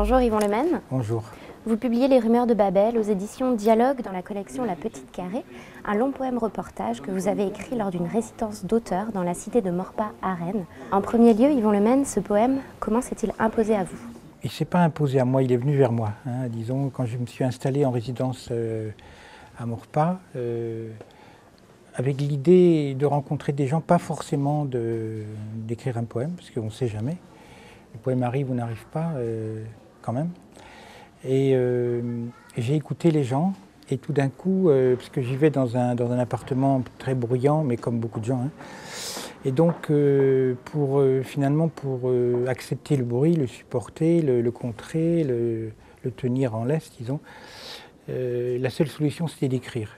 Bonjour Yvon Lemaine. Bonjour. Vous publiez Les Rumeurs de Babel aux éditions Dialogue dans la collection La Petite Carrée, un long poème-reportage que vous avez écrit lors d'une résidence d'auteur dans la cité de Maurepas à Rennes. En premier lieu, Yvon Lemaine, ce poème, comment s'est-il imposé à vous? Il ne s'est pas imposé à moi, il est venu vers moi. Disons, quand je me suis installé en résidence à Maurepas, avec l'idée de rencontrer des gens, pas forcément d'écrire un poème, parce qu'on ne sait jamais. Le poème arrive ou n'arrive pas, quand même. Et j'ai écouté les gens, et tout d'un coup, parce que j'y vais dans un appartement très bruyant, mais comme beaucoup de gens, et donc finalement pour accepter le bruit, le supporter, le contrer, le tenir en laisse, disons, la seule solution c'était d'écrire.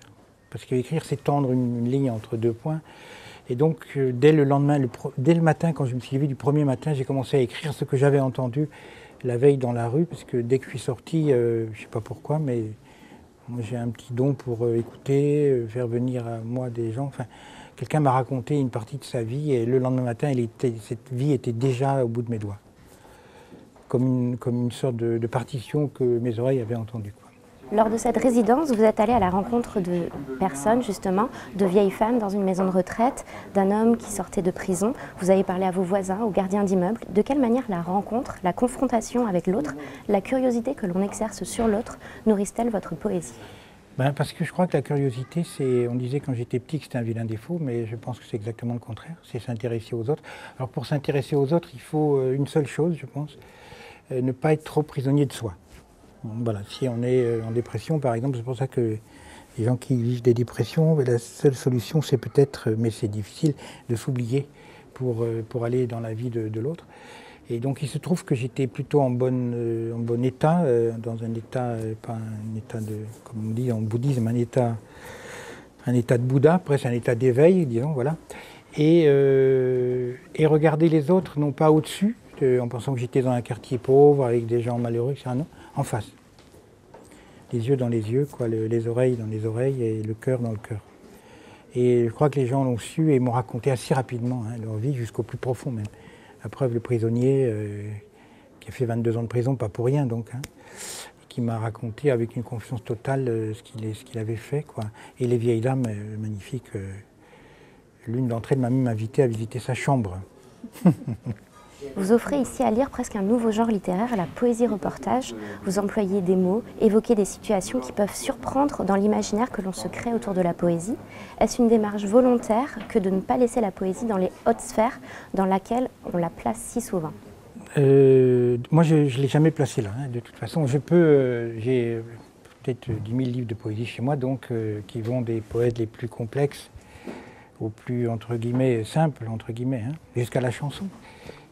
Parce qu'écrire c'est tendre une ligne entre deux points. Et donc dès le lendemain, dès le matin, quand je me suis levé du premier matin, j'ai commencé à écrire ce que j'avais entendu la veille dans la rue, parce que dès que je suis sorti, je ne sais pas pourquoi, mais moi j'ai un petit don pour écouter, faire venir à moi des gens. Enfin, quelqu'un m'a raconté une partie de sa vie et le lendemain matin, cette vie était déjà au bout de mes doigts. Comme une sorte de partition que mes oreilles avaient entendue. Lors de cette résidence, vous êtes allé à la rencontre de personnes, justement, de vieilles femmes dans une maison de retraite, d'un homme qui sortait de prison. Vous avez parlé à vos voisins, aux gardiens d'immeubles. De quelle manière la rencontre, la confrontation avec l'autre, la curiosité que l'on exerce sur l'autre, nourrissent-elles votre poésie? Parce que je crois que la curiosité, on disait quand j'étais petit que c'était un vilain défaut, mais je pense que c'est exactement le contraire, c'est s'intéresser aux autres. Alors pour s'intéresser aux autres, il faut une seule chose, je pense, ne pas être trop prisonnier de soi. Voilà, si on est en dépression, par exemple, c'est pour ça que les gens qui vivent des dépressions, la seule solution, c'est peut-être, mais c'est difficile, de s'oublier pour aller dans la vie de l'autre. Et donc il se trouve que j'étais plutôt en bon état, dans un état, pas un état de, comme on dit en bouddhisme, un état de Bouddha, presque un état d'éveil, disons, voilà. Et regarder les autres, non pas au-dessus, en pensant que j'étais dans un quartier pauvre, avec des gens malheureux, etc., non, en face. Les yeux dans les yeux, quoi, les oreilles dans les oreilles et le cœur dans le cœur. Et je crois que les gens l'ont su et m'ont raconté assez rapidement leur vie, jusqu'au plus profond même. La preuve, le prisonnier, qui a fait 22 ans de prison, pas pour rien donc, qui m'a raconté avec une confiance totale ce qu'il avait fait, quoi. Et les vieilles dames magnifiques, l'une d'entre elles m'a même invité à visiter sa chambre. Vous offrez ici à lire presque un nouveau genre littéraire, la poésie-reportage. Vous employez des mots, évoquez des situations qui peuvent surprendre dans l'imaginaire que l'on se crée autour de la poésie. Est-ce une démarche volontaire que de ne pas laisser la poésie dans les hautes sphères dans laquelle on la place si souvent? Moi, je ne l'ai jamais placé là, de toute façon. J'ai peut-être 10 000 livres de poésie chez moi, donc, qui vont des poètes les plus complexes aux plus, entre guillemets, simples, entre guillemets, jusqu'à la chanson,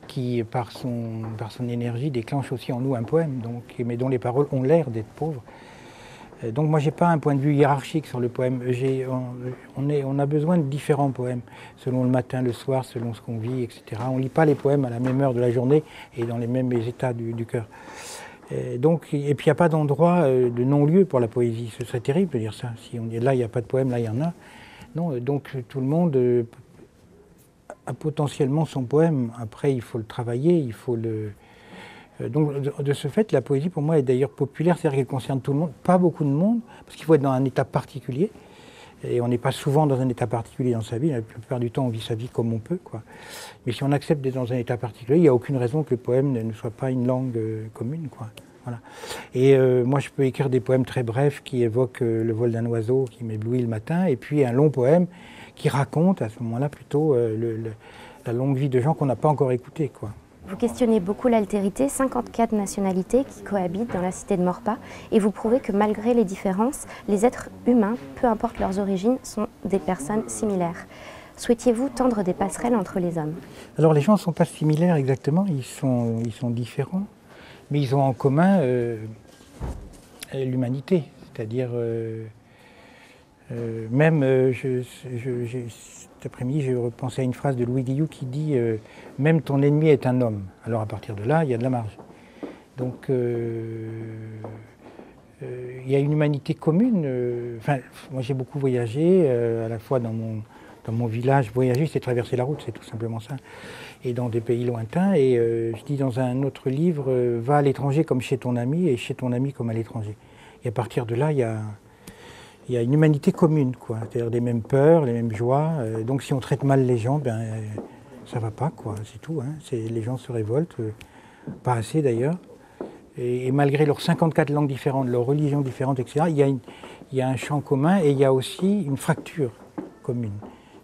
qui, par son énergie, déclenche aussi en nous un poème, donc, mais dont les paroles ont l'air d'être pauvres. Donc moi, je n'ai pas un point de vue hiérarchique sur le poème. On a besoin de différents poèmes, selon le matin, le soir, selon ce qu'on vit, etc. On ne lit pas les poèmes à la même heure de la journée et dans les mêmes états du cœur. Et puis il n'y a pas d'endroit de non-lieu pour la poésie. Ce serait terrible de dire ça. Si on dit là, il n'y a pas de poème, là, il y en a. Non, donc tout le monde a potentiellement son poème. Après, il faut le travailler, il faut le... Donc de ce fait, la poésie pour moi est d'ailleurs populaire, c'est-à-dire qu'elle concerne tout le monde, pas beaucoup de monde, parce qu'il faut être dans un état particulier, et on n'est pas souvent dans un état particulier dans sa vie, la plupart du temps on vit sa vie comme on peut, quoi. Mais si on accepte d'être dans un état particulier, il n'y a aucune raison que le poème ne soit pas une langue commune, quoi. Voilà. Et moi je peux écrire des poèmes très brefs qui évoquent le vol d'un oiseau qui m'éblouit le matin, et puis un long poème qui raconte à ce moment-là plutôt la longue vie de gens qu'on n'a pas encore écoutés, quoi. Vous questionnez beaucoup l'altérité, 54 nationalités qui cohabitent dans la cité de Maurepas, et vous prouvez que malgré les différences, les êtres humains, peu importe leurs origines, sont des personnes similaires. Souhaitiez-vous tendre des passerelles entre les hommes? Alors les gens ne sont pas similaires exactement, ils sont différents, mais ils ont en commun l'humanité, c'est-à-dire cet après-midi, j'ai repensé à une phrase de Louis Guillou qui dit « Même ton ennemi est un homme ». Alors à partir de là, il y a de la marge. Donc il y a une humanité commune. Moi j'ai beaucoup voyagé, à la fois dans dans mon village, voyager, c'est traverser la route, c'est tout simplement ça. Et dans des pays lointains. Et je dis dans un autre livre, va à l'étranger comme chez ton ami et chez ton ami comme à l'étranger. Et à partir de là, il y a une humanité commune, quoi. C'est-à-dire les mêmes peurs, les mêmes joies. Donc si on traite mal les gens, ben, ça va pas, quoi. C'est tout. Hein. Les gens se révoltent, pas assez d'ailleurs. Et malgré leurs 54 langues différentes, leurs religions différentes, etc., il y a un champ commun et il y a aussi une fracture commune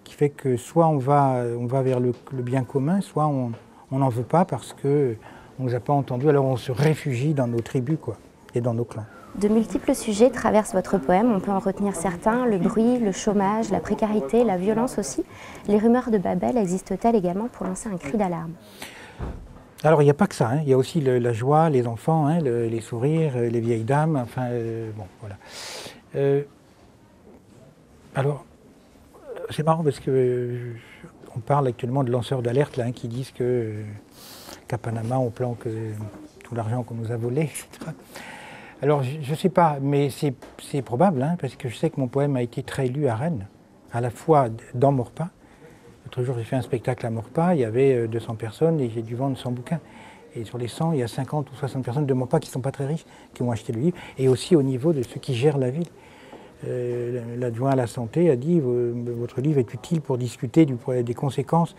qui fait que soit on va vers le bien commun, soit on n'en veut pas parce qu'on ne nous a pas entendus, alors on se réfugie dans nos tribus, quoi, et dans nos clans. De multiples sujets traversent votre poème, on peut en retenir certains, le bruit, le chômage, la précarité, la violence aussi. Les rumeurs de Babel existent-elles également pour lancer un cri d'alarme? Alors il n'y a pas que ça, hein. Il y a aussi la joie, les enfants, hein, les sourires, les vieilles dames, enfin bon voilà. Alors c'est marrant parce que on parle actuellement de lanceurs d'alerte là, hein, qui disent qu'à Panama on planque tout l'argent qu'on nous a volé, etc. Alors je ne sais pas, mais c'est probable, hein, parce que je sais que mon poème a été très lu à Rennes, à la fois dans Maurepas. L'autre jour, j'ai fait un spectacle à Maurepas, il y avait 200 personnes et j'ai dû vendre 100 bouquins. Et sur les 100, il y a 50 ou 60 personnes de Maurepas qui ne sont pas très riches, qui ont acheté le livre, et aussi au niveau de ceux qui gèrent la ville. L'adjoint à la santé a dit votre livre est utile pour discuter des conséquences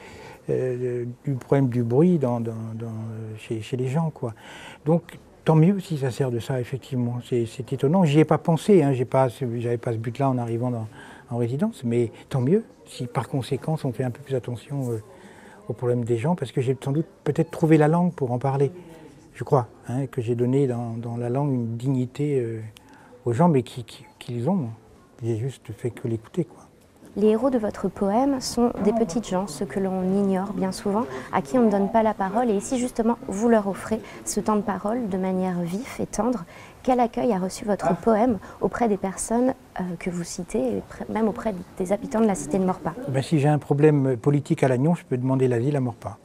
du problème du bruit chez les gens, quoi. Donc, tant mieux si ça sert de ça, effectivement. C'est étonnant. J'y ai pas pensé, hein. J'avais pas ce but-là en arrivant en résidence, mais tant mieux si par conséquent on fait un peu plus attention aux problèmes des gens, parce que j'ai sans doute peut-être trouvé la langue pour en parler. Je crois, hein, que j'ai donné dans la langue une dignité aux gens, mais qu'ils ont. J'ai juste fait que l'écouter, quoi. Les héros de votre poème sont des petites gens, ceux que l'on ignore bien souvent, à qui on ne donne pas la parole. Et ici, justement, vous leur offrez ce temps de parole de manière vive et tendre. Quel accueil a reçu votre poème auprès des personnes que vous citez, et même auprès des habitants de la cité de Maurepas? Ben, si j'ai un problème politique à Lannion, je peux demander l'asile à Maurepas.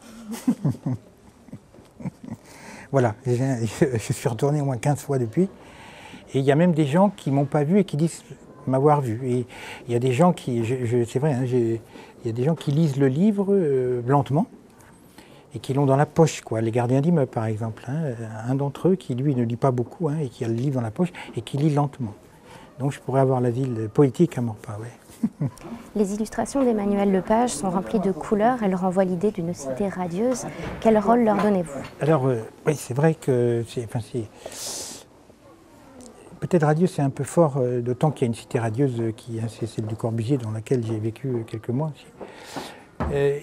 Voilà, je suis retourné au moins 15 fois depuis. Et il y a même des gens qui ne m'ont pas vu et qui disent m'avoir vu. Et il y a des gens qui, c'est vrai, hein, il y a des gens qui lisent le livre lentement et qui l'ont dans la poche, quoi. Les gardiens d'immeuble, par exemple. Hein, un d'entre eux qui, lui, ne lit pas beaucoup, hein, et qui a le livre dans la poche et qui lit lentement. Donc je pourrais avoir l'asile poétique à Maurepas, ouais. Les illustrations d'Emmanuel Lepage sont remplies de couleurs. Elles renvoient l'idée d'une cité radieuse. Quel rôle leur donnez-vous? Alors, oui, c'est vrai que peut-être radieux, c'est un peu fort, d'autant qu'il y a une cité radieuse c'est celle du Corbusier, dans laquelle j'ai vécu quelques mois aussi.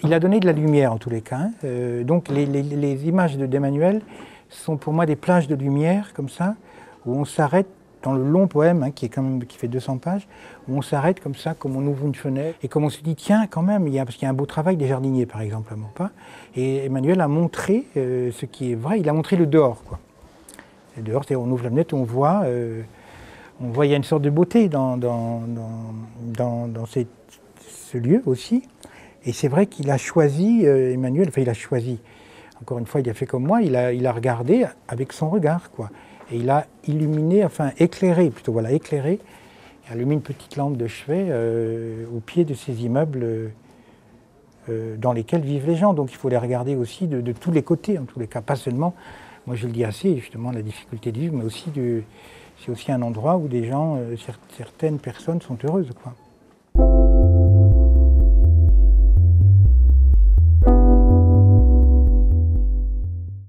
Il a donné de la lumière en tous les cas. Hein. Donc les images d'Emmanuel sont pour moi des plages de lumière, comme ça, où on s'arrête dans le long poème, hein, qui fait 200 pages, où on s'arrête comme ça, comme on ouvre une fenêtre, et comme on se dit, tiens, quand même, parce qu'il y a un beau travail des jardiniers, par exemple, à Maurepas, et Emmanuel a montré ce qui est vrai, il a montré le dehors, quoi. Le dehors, c'est on ouvre la fenêtre, on voit, il y a une sorte de beauté dans ce lieu aussi. Et c'est vrai qu'il a choisi, Emmanuel, enfin il a choisi, encore une fois, il a fait comme moi, il a regardé avec son regard, quoi. Et il a illuminé, enfin éclairé, plutôt, voilà, éclairé, il a allumé une petite lampe de chevet au pied de ces immeubles dans lesquels vivent les gens. Donc il faut les regarder aussi de tous les côtés, en tous les cas, pas seulement, moi je le dis assez, justement, la difficulté de vivre, mais aussi c'est aussi un endroit où des gens, certaines personnes sont heureuses, quoi.